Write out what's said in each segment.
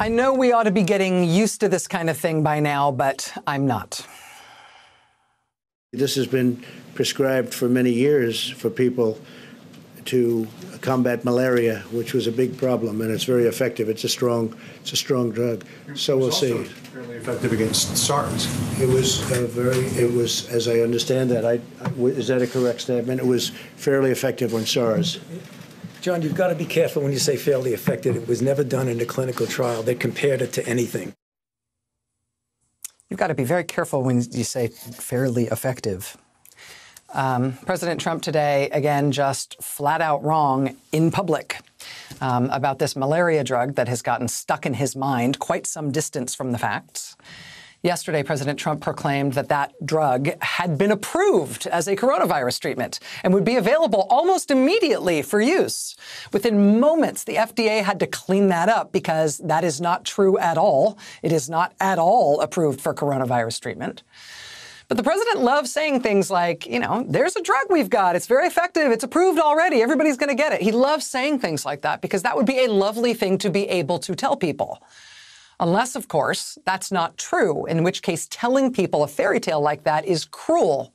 I know we ought to be getting used to this kind of thing by now, but I'm not. This has been prescribed for many years for people to combat malaria, which was a big problem, and it's very effective. It's a strong drug. So we'll see. It was also fairly effective against SARS. It was, as I understand that, is that a correct statement? It was fairly effective on SARS. John, you've got to be careful when you say fairly effective. It was never done in a clinical trial that compared it to anything. You've got to be very careful when you say fairly effective. President Trump today, again, just flat out wrong in public about this malaria drug that has gotten stuck in his mind quite some distance from the facts. Yesterday, President Trump proclaimed that that drug had been approved as a coronavirus treatment and would be available almost immediately for use. Within moments, the FDA had to clean that up because that is not true at all. It is not at all approved for coronavirus treatment. But the president loves saying things like, you know, there's a drug we've got. It's very effective. It's approved already. Everybody's going to get it. He loves saying things like that because that would be a lovely thing to be able to tell people. Unless, of course, that's not true, in which case telling people a fairy tale like that is cruel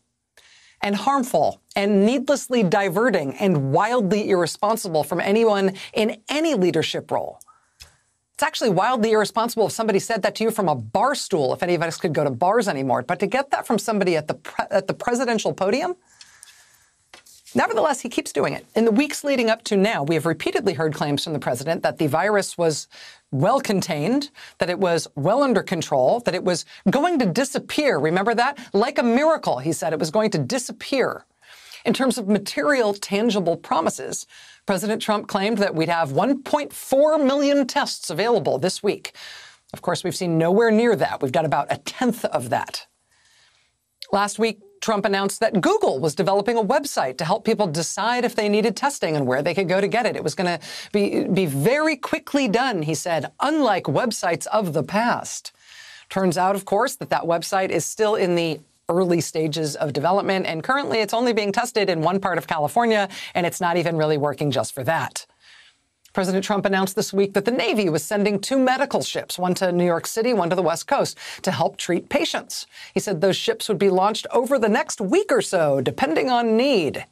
and harmful and needlessly diverting and wildly irresponsible from anyone in any leadership role. It's actually wildly irresponsible if somebody said that to you from a bar stool, if any of us could go to bars anymore. But to get that from somebody at the presidential podium? Nevertheless, he keeps doing it. In the weeks leading up to now, we have repeatedly heard claims from the president that the virus was well contained, that it was well under control, that it was going to disappear. Remember that? Like a miracle, he said it was going to disappear. In terms of material, tangible promises, President Trump claimed that we'd have 1.4 million tests available this week. Of course, we've seen nowhere near that. We've done about a tenth of that. Last week, Trump announced that Google was developing a website to help people decide if they needed testing and where they could go to get it. It was going to be very quickly done, he said, unlike websites of the past. Turns out, of course, that website is still in the early stages of development, and currently it's only being tested in one part of California, and it's not even really working just for that. President Trump announced this week that the Navy was sending 2 medical ships, one to New York City, one to the West Coast, to help treat patients. He said those ships would be launched over the next week or so, depending on need.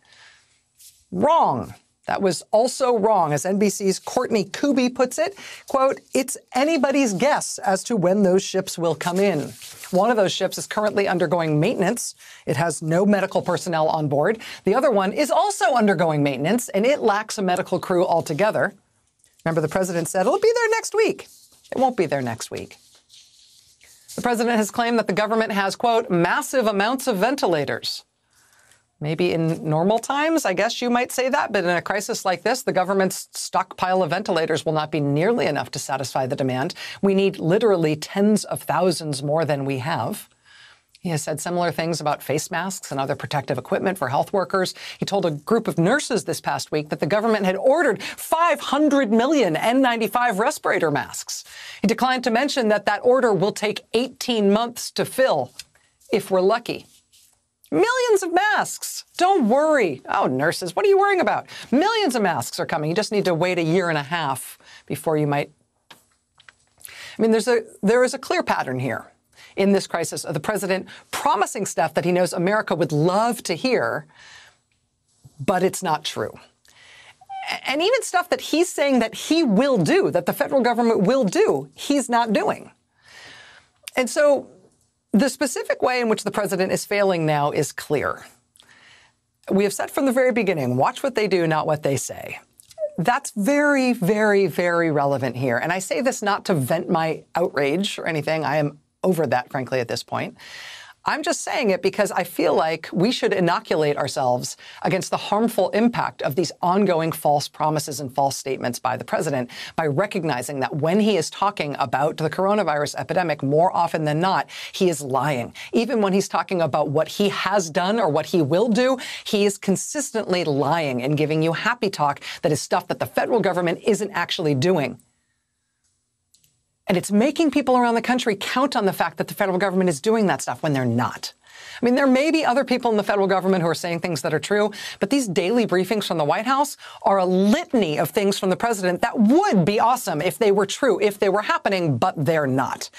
Wrong. That was also wrong. As NBC's Courtney Kuby puts it, quote, it's anybody's guess as to when those ships will come in. One of those ships is currently undergoing maintenance. It has no medical personnel on board. The other one is also undergoing maintenance, and it lacks a medical crew altogether. Remember, the president said it'll be there next week. It won't be there next week. The president has claimed that the government has, quote, massive amounts of ventilators. Maybe in normal times, I guess you might say that, but in a crisis like this, the government's stockpile of ventilators will not be nearly enough to satisfy the demand. We need literally tens of thousands more than we have. He has said similar things about face masks and other protective equipment for health workers. He told a group of nurses this past week that the government had ordered 500 million N95 respirator masks. He declined to mention that order will take 18 months to fill, if we're lucky. Millions of masks. Don't worry. Oh, nurses, what are you worrying about? Millions of masks are coming. You just need to wait a year and a half before you might. I mean, there is a clear pattern here in this crisis of the president promising stuff that he knows America would love to hear, but it's not true. And even stuff that he's saying that he will do, that the federal government will do, he's not doing. And so the specific way in which the president is failing now is clear. We have said from the very beginning, watch what they do, not what they say. That's very, very, very relevant here. And I say this not to vent my outrage or anything. I am over that, frankly, at this point. I'm just saying it because I feel like we should inoculate ourselves against the harmful impact of these ongoing false promises and false statements by the president by recognizing that when he is talking about the coronavirus epidemic, more often than not, he is lying. Even when he's talking about what he has done or what he will do, he is consistently lying and giving you happy talk that is stuff that the federal government isn't actually doing. And it's making people around the country count on the fact that the federal government is doing that stuff when they're not. I mean, there may be other people in the federal government who are saying things that are true, but these daily briefings from the White House are a litany of things from the president that would be awesome if they were true, if they were happening, but they're not.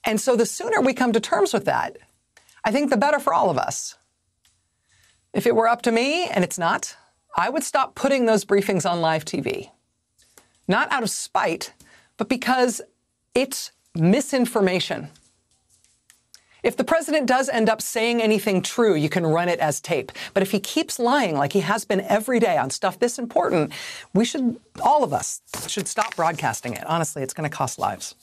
And so the sooner we come to terms with that, I think the better for all of us. If it were up to me, and it's not, I would stop putting those briefings on live TV. Not out of spite, but because it's misinformation. If the president does end up saying anything true, you can run it as tape. But if he keeps lying like he has been every day on stuff this important, all of us should stop broadcasting it. Honestly, it's going to cost lives.